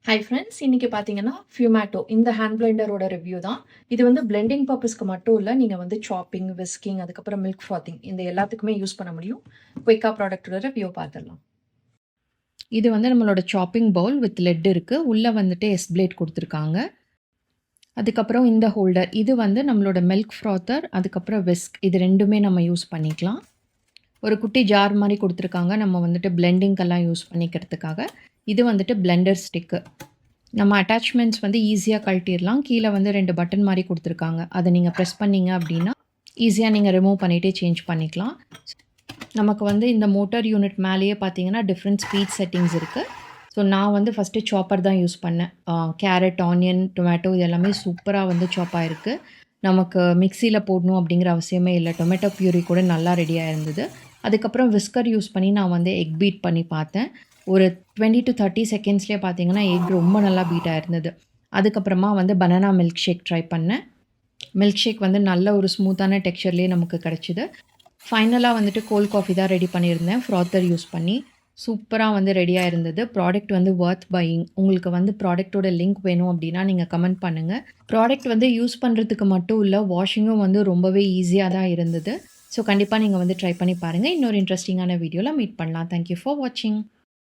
Hi friends, இன்னைக்கு பார்த்தீங்கன்னா ஃபியூமேட்டோ இந்த ஹேண்ட் பிளெண்டரோட ரிவ்யூ தான். இது வந்து பிளெண்டிங் பர்பஸ்க்கு மட்டும் இல்ல. நீங்க வந்து சாப்பிங், விஸ்கிங், அதுக்கப்புறம் மில்க் ஃப்ராத்திங் இந்த எல்லாத்துக்குமே யூஸ் பண்ண முடியும். குயிக்கா ப்ராடக்ட்டோட ரிவ்யூ பார்த்துடலாம். இது வந்து நம்மளோட சாப்பிங் பவுல் வித் லெட் இருக்குது. உள்ளே வந்துட்டு எஸ் பிளேட் கொடுத்துருக்காங்க. அதுக்கப்புறம் இந்த ஹோல்டர் இது வந்து நம்மளோட மில்க் ஃப்ராத்தர், அதுக்கப்புறம் விஸ்க் இது ரெண்டுமே நம்ம யூஸ் பண்ணிக்கலாம். ஒரு குட்டி ஜார் மாதிரி கொடுத்துருக்காங்க நம்ம வந்துட்டு பிளெண்டிங்கெல்லாம் யூஸ் பண்ணிக்கிறதுக்காக. இது வந்துட்டு பிளெண்டர் ஸ்டிக்கு. நம்ம அட்டாச்மெண்ட்ஸ் வந்து ஈஸியாக கழட்டிடலாம். கீழே வந்து 2 பட்டன் மாதிரி கொடுத்துருக்காங்க. அதை நீங்கள் ப்ரெஸ் பண்ணீங்க அப்படின்னா ஈஸியாக நீங்கள் ரிமூவ் பண்ணிகிட்டே சேஞ்ச் பண்ணிக்கலாம். நமக்கு வந்து இந்த மோட்டார் யூனிட் மேலேயே பார்த்தீங்கன்னா டிஃப்ரெண்ட் ஸ்பீட் செட்டிங்ஸ் இருக்குது. ஸோ நான் வந்து ஃபஸ்ட்டு சாப்பர் தான் யூஸ் பண்ணேன். கேரட், ஆனியன், டொமேட்டோ இது எல்லாமே சூப்பராக வந்து சாப் ஆயிருக்கு. நமக்கு மிக்சியில் போடணும் அப்படிங்கிற அவசியமே இல்லை. டொமேட்டோ பியூரி கூட நல்லா ரெடியாக இருந்தது. அதுக்கப்புறம் விஸ்கர் யூஸ் பண்ணி நான் வந்து எக் பீட் பண்ணி பார்த்தேன். ஒரு 20 to 30 செகண்ட்ஸ்லேயே பார்த்தீங்கன்னா எக் ரொம்ப நல்லா பீட் ஆயிருந்தது. அதுக்கப்புறமா வந்து பனானா மில்க் ஷேக் ட்ரை பண்ணேன். மில்க் ஷேக் வந்து நல்ல ஒரு ஸ்மூத்தான டெக்ஸ்சர்லேயே நமக்கு கிடச்சிது. ஃபைனலாக வந்துட்டு கோல்ட் காஃபி தான் ரெடி பண்ணியிருந்தேன் ஃப்ராத்தர் யூஸ் பண்ணி. சூப்பராக வந்து ரெடியாக இருந்தது. ப்ராடக்ட் வந்து வொர்த் பையிங். உங்களுக்கு வந்து ப்ராடக்ட்டோட லிங்க் வேணும் அப்படின்னா நீங்கள் கமெண்ட் பண்ணுங்கள். ப்ராடக்ட் வந்து யூஸ் பண்ணுறதுக்கு மட்டும் இல்லை, வாஷிங்கும் வந்து ரொம்பவே ஈஸியாக தான் இருந்தது. ஸோ கண்டிப்பாக நீங்கள் வந்து ட்ரை பண்ணி பாருங்கள். இன்னொரு இன்ட்ரெஸ்டிங்கான வீடியோவில் மீட் பண்ணலாம். தேங்க்யூ ஃபார் வாட்சிங்.